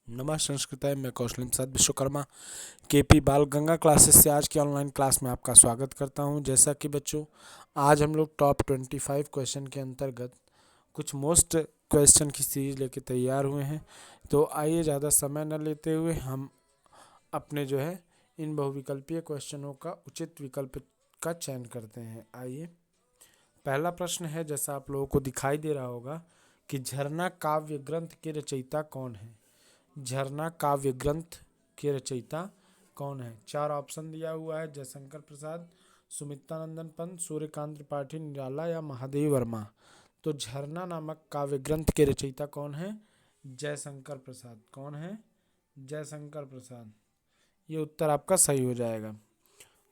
नमः संस्कृताय। मैं कौशल प्रसाद विश्वकर्मा केपी बाल गंगा क्लासेस से आज की ऑनलाइन क्लास में आपका स्वागत करता हूं। जैसा कि बच्चों, आज हम लोग टॉप 25 क्वेश्चन के अंतर्गत कुछ मोस्ट क्वेश्चन की सीरीज लेके तैयार हुए हैं। तो आइए, ज़्यादा समय न लेते हुए हम अपने इन बहुविकल्पीय क्वेश्चनों का उचित विकल्प का चयन करते हैं। आइए, पहला प्रश्न है, जैसा आप लोगों को दिखाई दे रहा होगा कि झरना काव्य ग्रंथ के रचयिता कौन है। झरना काव्य ग्रंथ के रचयिता कौन है। चार ऑप्शन दिया हुआ है: जयशंकर प्रसाद, सुमित्रानंदन पंत, सूर्यकांत त्रिपाठी निराला या महादेवी वर्मा। तो झरना नामक काव्य ग्रंथ के रचयिता कौन है? जयशंकर प्रसाद। कौन है? जयशंकर प्रसाद। ये उत्तर आपका सही हो जाएगा।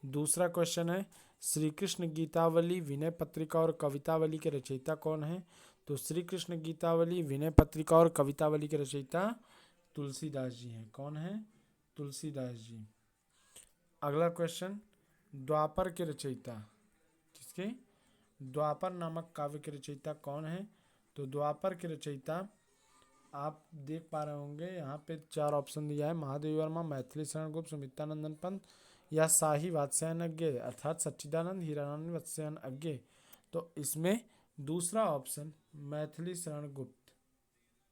दूसरा क्वेश्चन है, श्री कृष्ण गीतावली, विनय पत्रिका और कवितावली के रचयिता कौन है। तो श्री कृष्ण गीतावली, विनय पत्रिका और कवितावली के रचयिता तुलसीदास जी हैं। कौन है? तुलसीदास जी। अगला क्वेश्चन, द्वापर के रचयिता किसके? द्वापर नामक काव्य के रचयिता कौन है। तो द्वापर के रचयिता आप देख पा रहे होंगे, यहाँ पे चार ऑप्शन दिया है: महादेवी वर्मा, मैथिली शरण गुप्त, सुमित्रानंदन पंत या शाही वात्स्यायन अज्ञे, अर्थात सच्चिदानंद हीरानंद वात्स्यायन अज्ञे। तो इसमें दूसरा ऑप्शन मैथिली शरण गुप्त,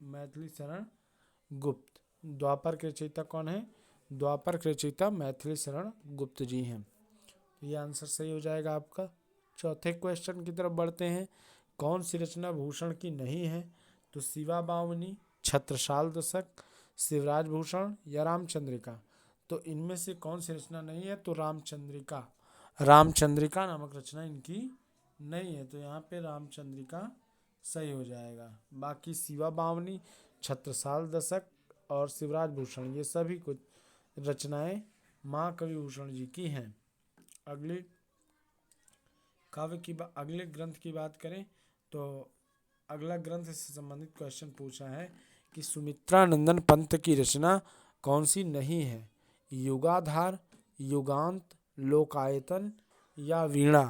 मैथिली शरण गुप्त। द्वापर के रचयिता कौन है? द्वापर के रचयिता मैथिली शरण गुप्त जी हैं। ये आंसर सही हो जाएगा आपका। चौथे क्वेश्चन की तरफ बढ़ते हैं। कौन सी रचना भूषण की नहीं है। तो शिवा बावनी, छत्रसाल दशक, शिवराज भूषण या रामचंद्रिका। तो इनमें से कौन सी रचना नहीं है? तो रामचंद्रिका। रामचंद्रिका नामक रचना इनकी नहीं है। तो यहाँ पे रामचंद्रिका सही हो जाएगा। बाकी शिवा बावनी, छत्रसाल दशक और शिवराज भूषण, ये सभी कुछ रचनाएं महाकवि भूषण जी की हैं। अगले ग्रंथ की बात करें तो अगला ग्रंथ से संबंधित क्वेश्चन पूछा है कि सुमित्रानंदन पंत की रचना कौन सी नहीं है। युगाधार, युगांत, लोकायतन या वीणा।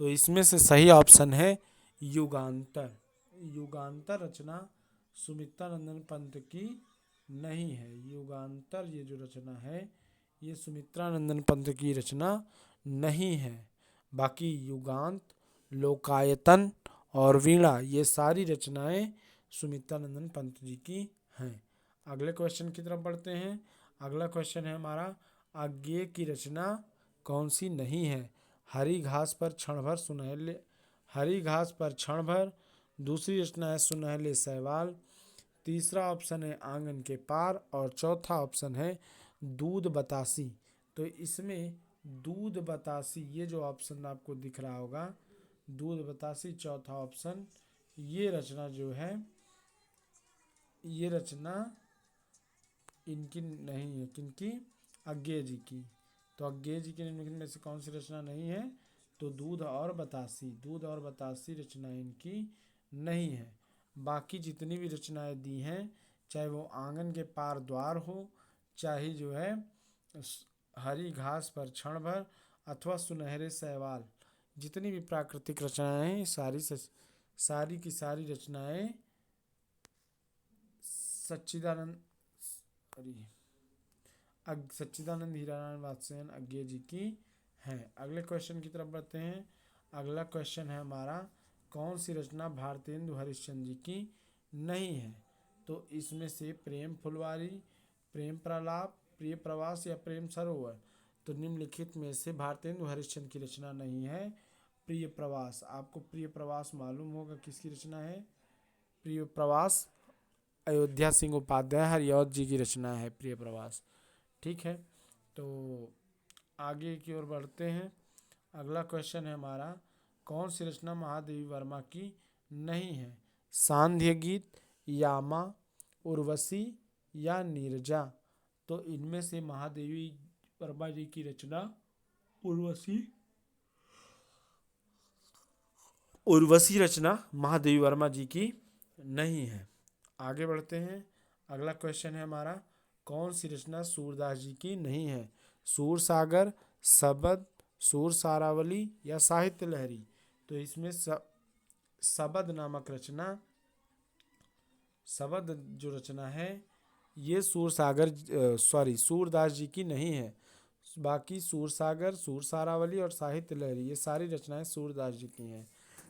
तो इसमें से सही ऑप्शन है युगांतर। युगांतर रचना सुमित्रानंदन पंत की नहीं है। युगांतर ये जो रचना है, ये सुमित्रानंदन पंत की रचना नहीं है। बाकी युगांत, लोकायतन और वीणा, ये सारी रचनाएं सुमित्रानंदन पंत जी की हैं। अगले क्वेश्चन की तरफ बढ़ते हैं। अगला क्वेश्चन है हमारा, अज्ञेय की रचना कौन सी नहीं है। हरी घास पर क्षण भर सुनहले, हरी घास पर क्षण भर। दूसरी रचना है सुनहले शैवाल। तीसरा ऑप्शन है आंगन के पार और चौथा ऑप्शन है दूध बतासी। तो इसमें दूध बतासी, ये जो ऑप्शन आपको दिख रहा होगा, दूध बतासी चौथा ऑप्शन, ये रचना जो है, ये रचना इनकी नहीं है। किनकी? अज्ञेय जी की। तो अज्ञेय जी के निम्नलिखित में से कौन सी रचना नहीं है? तो दूध और बतासी। दूध और बतासी रचना इनकी नहीं है। बाकी जितनी भी रचनाएं दी हैं, चाहे वो आंगन के पार द्वार हो, चाहे हरी घास पर क्षण भर अथवा सुनहरे शैवाल, जितनी भी प्राकृतिक रचनाएं हैं, सारी की सारी रचनाएं सच्चिदानंद हीरानंद वात्स्यायन अज्ञेय जी की हैं। अगले क्वेश्चन की तरफ बढ़ते हैं। अगला क्वेश्चन है हमारा, कौन सी रचना भारतेंदु हरिश्चंद्र जी की नहीं है। तो इसमें से प्रेम फुलवारी, प्रेम प्रलाप, प्रिय प्रवास या प्रेम सरोवर। तो निम्नलिखित में से भारतेंदु हरिश्चंद्र की रचना नहीं है प्रिय प्रवास। आपको प्रिय प्रवास मालूम होगा किसकी रचना है। प्रिय प्रवास अयोध्या सिंह उपाध्याय हरिऔध जी की रचना है प्रिय प्रवास। ठीक है, तो आगे की ओर बढ़ते हैं। अगला क्वेश्चन है हमारा, कौन सी रचना महादेवी वर्मा की नहीं है। सांध्य गीत, यामा, उर्वशी या नीरजा। तो इनमें से महादेवी वर्मा जी की रचना उर्वशी रचना महादेवी वर्मा जी की नहीं है। आगे बढ़ते हैं। अगला क्वेश्चन है हमारा, कौन सी रचना सूरदास जी की नहीं है। सूर सागर, शबद, सूर सारावली या साहित्य लहरी। तो इसमें शबद नामक रचना, शबद जो रचना है, ये सूरदास जी की नहीं है। बाकी सूरसागर, सूरसारावली और साहित्य लहरी ये सारी रचनाएं सूरदास जी की हैं।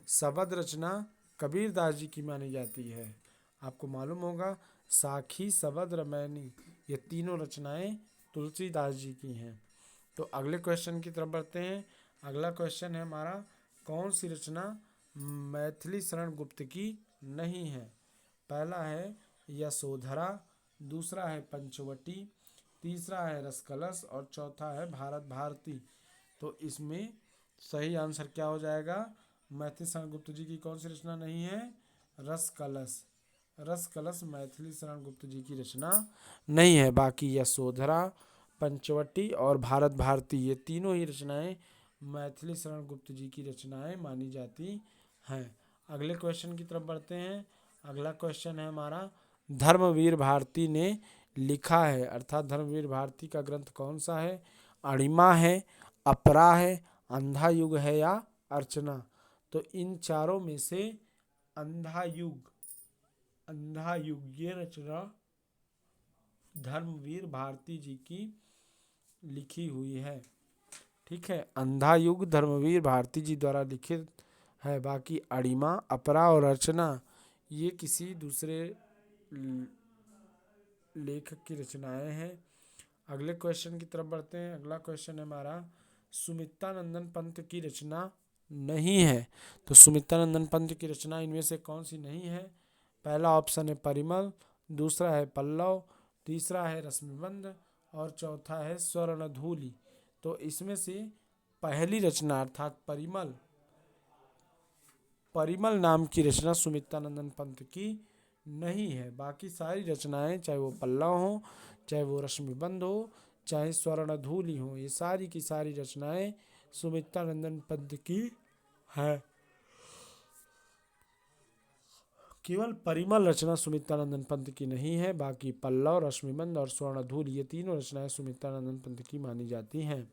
शबद रचना कबीरदास जी की मानी जाती है। आपको मालूम होगा साखी, शबद, रामायणी ये तीनों रचनाएं तुलसीदास जी की हैं। तो अगले क्वेश्चन की तरफ बढ़ते हैं। अगला क्वेश्चन है हमारा, कौन सी रचना मैथिली शरण गुप्त की नहीं है? पहला है यशोधरा, दूसरा है पंचवटी, तीसरा है रसकलश और चौथा है भारत भारती। तो इसमें सही आंसर क्या हो जाएगा? मैथिली शरण गुप्त जी की कौन सी रचना नहीं है? रसकलश। रसकलश मैथिली शरण गुप्त जी की रचना नहीं है। बाकी यशोधरा, पंचवटी और भारत भारती ये तीनों ही रचनाएं मैथिली शरण गुप्त जी की रचनाएं मानी जाती हैं। अगले क्वेश्चन की तरफ बढ़ते हैं। अगला क्वेश्चन है हमारा, धर्मवीर भारती ने लिखा है, अर्थात धर्मवीर भारती का ग्रंथ कौन सा है? अणिमा है, अपरा है, अंधा युग है या अर्चना? तो इन चारों में से अंधा युग ये रचना धर्मवीर भारती जी की लिखी हुई है। ठीक है, अंधा युग धर्मवीर भारती जी द्वारा लिखित है। बाकी अणिमा, अपरा और अर्चना ये किसी दूसरे लेखक की रचनाएं हैं। अगले क्वेश्चन की तरफ बढ़ते हैं। अगला क्वेश्चन है हमारा, सुमित्रानंदन पंत की रचना नहीं है। तो सुमित्रानंदन पंत की रचना इनमें से कौन सी नहीं है? पहला ऑप्शन है परिमल, दूसरा है पल्लव, तीसरा है रश्मिबंध और चौथा है स्वर्णधूलि। तो इसमें से पहली रचना अर्थात परिमल नाम की रचना सुमित्रानंदन पंत की नहीं है। बाकी सारी रचनाएं, चाहे वो पल्लव हो, चाहे वो रश्मिबंध हो, चाहे स्वर्णधूलि हो, ये सारी की सारी रचनाएं सुमित्रानंदन पंत की है। केवल परिमल रचना सुमित्रानंदन पंत की नहीं है। बाकी पल्लव, रश्मिबंध और स्वर्णधूलि ये तीनों रचनाएं सुमित्रानंदन पंत की मानी जाती हैं।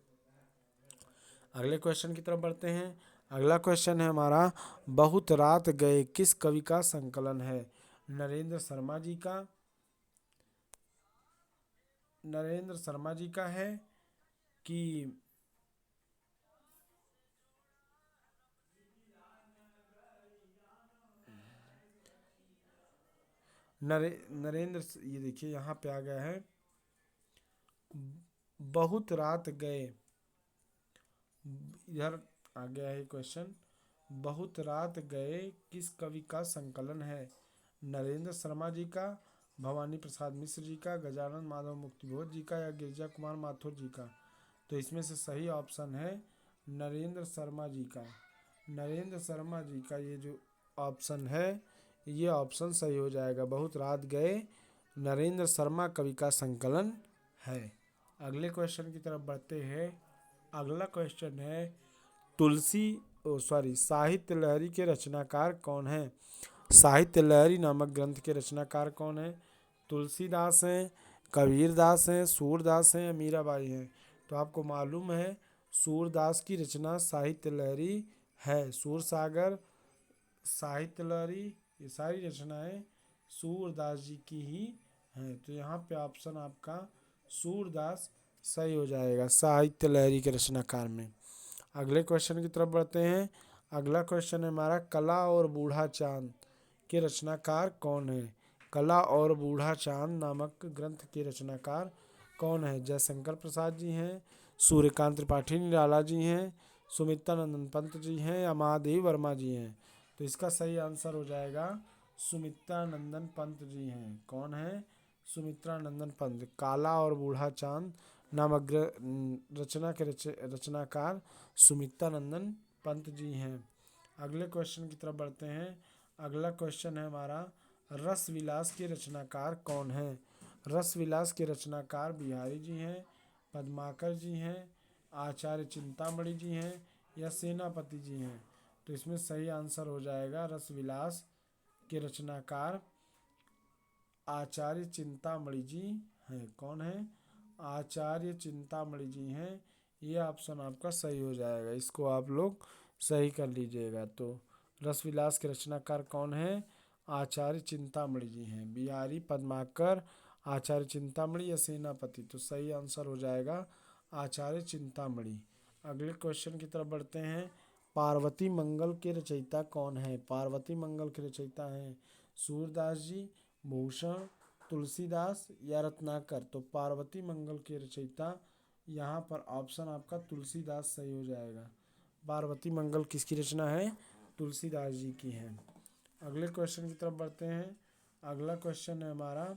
अगले क्वेश्चन की तरफ बढ़ते हैं। अगला क्वेश्चन है हमारा, बहुत रात गए किस कवि का संकलन है? नरेंद्र शर्मा जी का है कि नरेंद्र, ये देखिए यहाँ पे आ गया है, बहुत रात गए, इधर आ गया है क्वेश्चन, बहुत रात गए किस कवि का संकलन है? नरेंद्र शर्मा जी का, भवानी प्रसाद मिश्र जी का, गजानन माधव मुक्तिबोध जी का या गिरिजा कुमार माथुर जी का? तो इसमें से सही ऑप्शन है नरेंद्र शर्मा जी का। नरेंद्र शर्मा जी का ये जो ऑप्शन है, ये ऑप्शन सही हो जाएगा। बहुत रात गए नरेंद्र शर्मा कवि का संकलन है। अगले क्वेश्चन की तरफ बढ़ते हैं। अगला क्वेश्चन है, साहित्य लहरी के रचनाकार कौन है? साहित्य लहरी नामक ग्रंथ के रचनाकार कौन है? तुलसीदास हैं, कबीरदास हैं, सूरदास हैं या मीराबाई हैं? तो आपको मालूम है सूरदास की रचना साहित्य लहरी है। सूरसागर, साहित्य लहरी ये सारी रचनाएं सूरदास जी की ही हैं। तो यहाँ पे ऑप्शन आपका सूरदास सही हो जाएगा साहित्य लहरी के रचनाकार में। अगले क्वेश्चन की तरफ बढ़ते हैं। अगला क्वेश्चन है हमारा, कला और बूढ़ा चांद के रचनाकार कौन है? कला और बूढ़ा चांद नामक ग्रंथ के रचनाकार कौन है? जयशंकर प्रसाद जी हैं, सूर्यकांत त्रिपाठी निराला जी हैं, सुमित्रानंदन पंत जी हैं या महादेवी वर्मा जी हैं? तो इसका सही आंसर हो जाएगा सुमित्रानंदन पंत जी हैं। कौन है? सुमित्रानंदन पंत। काला और बूढ़ा चांद नामक रचना के रचनाकार सुमित्रानंदन पंत जी हैं। अगले क्वेश्चन की तरफ बढ़ते हैं। अगला क्वेश्चन है हमारा, रस विलास के रचनाकार कौन है? रस विलास के रचनाकार बिहारी जी हैं, पद्माकर जी हैं, आचार्य चिंतामणि जी हैं या सेनापति जी हैं? तो इसमें सही आंसर हो जाएगा रस विलास के रचनाकार आचार्य चिंतामणि जी हैं। कौन है? आचार्य चिंतामणि जी हैं। ये ऑप्शन आपका सही हो जाएगा, इसको आप लोग सही कर लीजिएगा। तो रसविलास के रचनाकार कौन है? आचार्य चिंतामणि जी हैं। बिहारी, पद्माकर, आचार्य चिंतामणि या सेनापति? तो सही आंसर हो जाएगा आचार्य चिंतामणि। अगले क्वेश्चन की तरफ बढ़ते हैं। पार्वती मंगल के रचयिता कौन है? पार्वती मंगल के रचयिता हैं सूरदास जी, भूषण, तुलसीदास या रत्नाकर? तो पार्वती मंगल के रचयिता यहाँ पर ऑप्शन आपका तुलसीदास सही हो जाएगा। पार्वती मंगल किसकी रचना है? तुलसीदास जी की है। अगले क्वेश्चन की तरफ बढ़ते हैं। अगला क्वेश्चन है हमारा,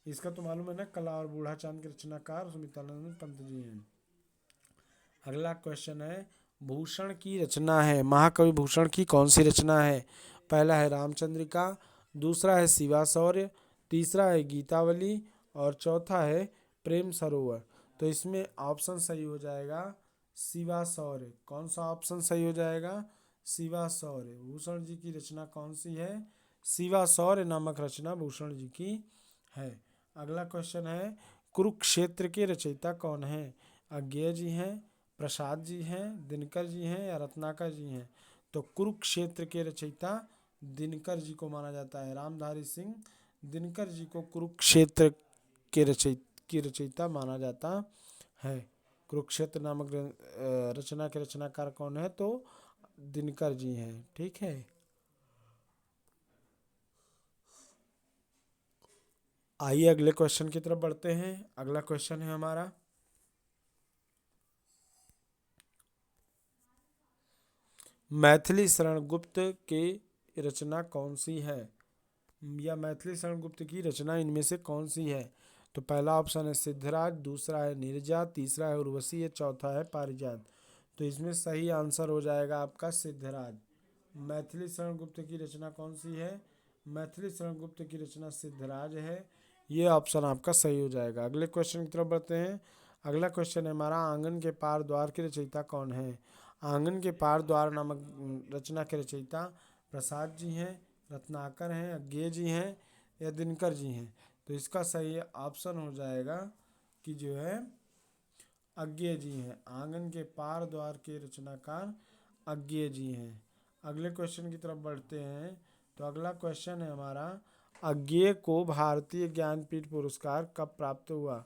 इसका तो मालूम है ना, कला और बूढ़ा चांद के रचनाकार सुमित्रानंद पंत जी हैं। अगला क्वेश्चन है, भूषण की रचना है, महाकवि भूषण की कौन सी रचना है? पहला है रामचंद्रिका, दूसरा है शिवा शौर्य, तीसरा है गीतावली और चौथा है प्रेम सरोवर। तो इसमें ऑप्शन सही हो जाएगा शिवा शौर्य। कौन सा ऑप्शन सही हो जाएगा? शिवा शौर्य। भूषण जी की रचना कौन सी है? शिवा शौर्य नामक रचना भूषण जी की है। अगला क्वेश्चन है, कुरुक्षेत्र के रचयिता कौन है? अज्ञेय जी हैं, प्रसाद जी हैं, दिनकर जी हैं या रत्नाकर जी हैं? तो कुरुक्षेत्र के रचयिता दिनकर जी को माना जाता है। रामधारी सिंह दिनकर जी को कुरुक्षेत्र के रचयिता माना जाता है। कुरुक्षेत्र नामक रचना के रचनाकार कौन है? तो दिनकर जी हैं। ठीक है। आइए अगले क्वेश्चन की तरफ बढ़ते हैं। अगला क्वेश्चन है हमारा, मैथिली शरण गुप्त की रचना कौन सी है? या मैथिली शरण गुप्त की रचना इनमें से कौन सी है? तो पहला ऑप्शन है सिद्धराज, दूसरा है नीरजा, तीसरा है उर्वशी या चौथा है पारिजात? तो इसमें सही आंसर हो जाएगा आपका सिद्धराज। मैथिली शरण गुप्त की रचना कौन सी है? मैथिली शरण गुप्त की रचना सिद्धराज है। ये ऑप्शन आपका सही हो जाएगा। अगले क्वेश्चन की तरफ बढ़ते हैं। अगला क्वेश्चन है हमारा, आंगन के पार द्वार के रचयिता कौन है? आंगन के पार द्वार नामक रचना के रचयिता प्रसाद जी हैं, रत्नाकर हैं, अज्ञेय जी हैं या दिनकर जी हैं? तो इसका सही ऑप्शन हो जाएगा कि जो है अज्ञेय जी हैं। आंगन के पार द्वार के रचनाकार अज्ञेय जी हैं। अगले क्वेश्चन की तरफ बढ़ते हैं। तो अगला क्वेश्चन है हमारा, अज्ञेय को भारतीय ज्ञानपीठ पुरस्कार कब प्राप्त हुआ?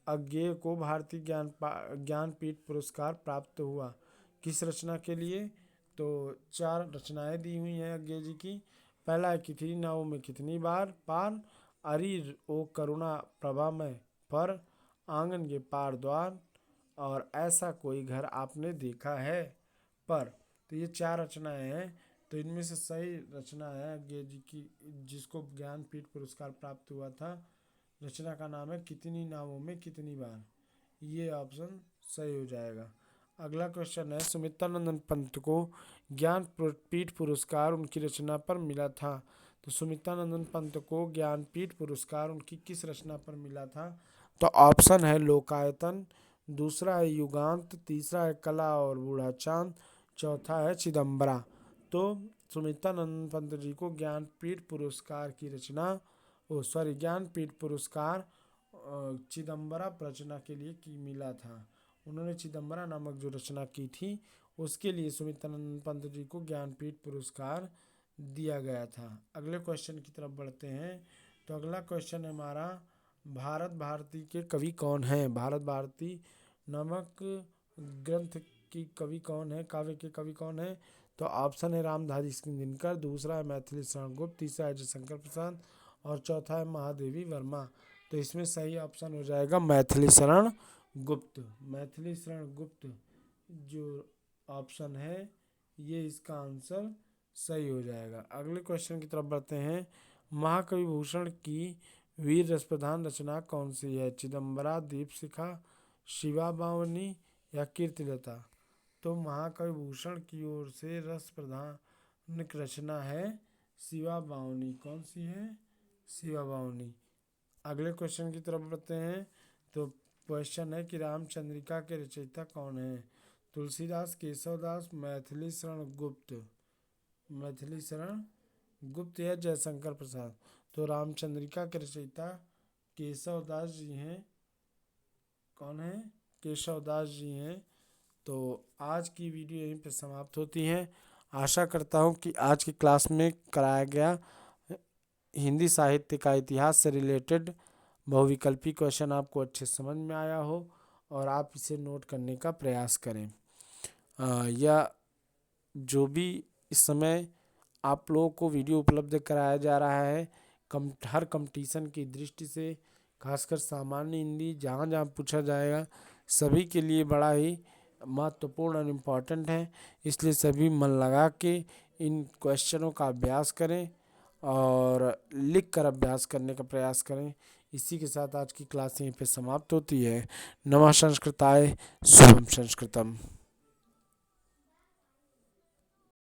अज्ञेय को भारतीय ज्ञानपीठ पुरस्कार प्राप्त हुआ किस रचना के लिए? तो 4 रचनाएं दी हुई हैं अज्ञेय जी की। पहला है कितनी नावों में कितनी बार पार, अरी ओ करुणा प्रभा में, पर, आंगन के पार द्वार और ऐसा कोई घर आपने देखा है पर। तो ये 4 रचनाएं हैं। तो इनमें से सही रचना है अज्ञेय जी की जिसको ज्ञानपीठ पुरस्कार प्राप्त हुआ था, रचना का नाम है कितनी नावों में कितनी बार। ये ऑप्शन सही हो जाएगा। अगला क्वेश्चन है, सुमित्रानंद पंत को ज्ञानपीठ पुरस्कार उनकी रचना पर मिला था। तो सुमित्रानंद पंत को ज्ञानपीठ पुरस्कार उनकी किस रचना पर मिला था? तो ऑप्शन है लोकायतन, दूसरा है युगांत, तीसरा है कला और बूढ़ा चांद, चौथा है चिदम्बरा। तो सुमित्रानंद पंत जी को ज्ञानपीठ पुरस्कार की रचना ज्ञानपीठ पुरस्कार चिदम्बरा रचना के लिए की मिला था। उन्होंने चिदम्बरा नामक जो रचना की थी उसके लिए सुमित्रानंद पंत जी को ज्ञानपीठ पुरस्कार दिया गया था। अगले क्वेश्चन की तरफ बढ़ते हैं। तो अगला क्वेश्चन है हमारा, भारत भारती के कवि कौन हैं? भारत भारती नामक ग्रंथ की कवि कौन है? काव्य के कवि कौन है? तो ऑप्शन है रामधारी सिंह दिनकर, दूसरा है मैथिली शरण गुप्त, तीसरा है जयशंकर प्रसाद और चौथा है महादेवी वर्मा। तो इसमें सही ऑप्शन हो जाएगा मैथिली शरण गुप्त। मैथिली शरण गुप्त जो ऑप्शन है ये इसका आंसर सही हो जाएगा। अगले क्वेश्चन की तरफ बढ़ते हैं। महाकवि भूषण की वीर रस प्रधान रचना कौन सी है? चिदम्बरा, दीपशिखा, शिवा बावनी या कीर्तिलता? तो महाकवि भूषण की ओर से रस प्रधान रचना है शिवा बावनी। कौन सी है? शिवा बावनी। अगले क्वेश्चन की तरफ बढ़ते हैं। तो क्वेश्चन है कि रामचंद्रिका के रचयिता कौन है? तुलसीदास, केशवदास, मैथिली शरण गुप्त, मैथिली शरण गुप्त या जयशंकर प्रसाद? तो रामचंद्रिका के रचयिता केशवदास जी हैं। कौन है? केशवदास जी हैं। तो आज की वीडियो यहीं पर समाप्त होती है। आशा करता हूँ कि आज की क्लास में कराया गया हिंदी साहित्य का इतिहास से रिलेटेड बहुविकल्पी क्वेश्चन आपको अच्छे समझ में आया हो और आप इसे नोट करने का प्रयास करें। या जो भी इस समय आप लोगों को वीडियो उपलब्ध कराया जा रहा है हर कंपटीशन की दृष्टि से, खासकर सामान्य हिंदी जहाँ जहाँ पूछा जाएगा सभी के लिए बड़ा ही महत्वपूर्ण और इम्पोर्टेंट है। इसलिए सभी मन लगा के इन क्वेश्चनों का अभ्यास करें और लिख कर अभ्यास करने का प्रयास करें। इसी के साथ आज की क्लास यहीं पे समाप्त होती है। नमः संस्कृताय, शुभम संस्कृतम।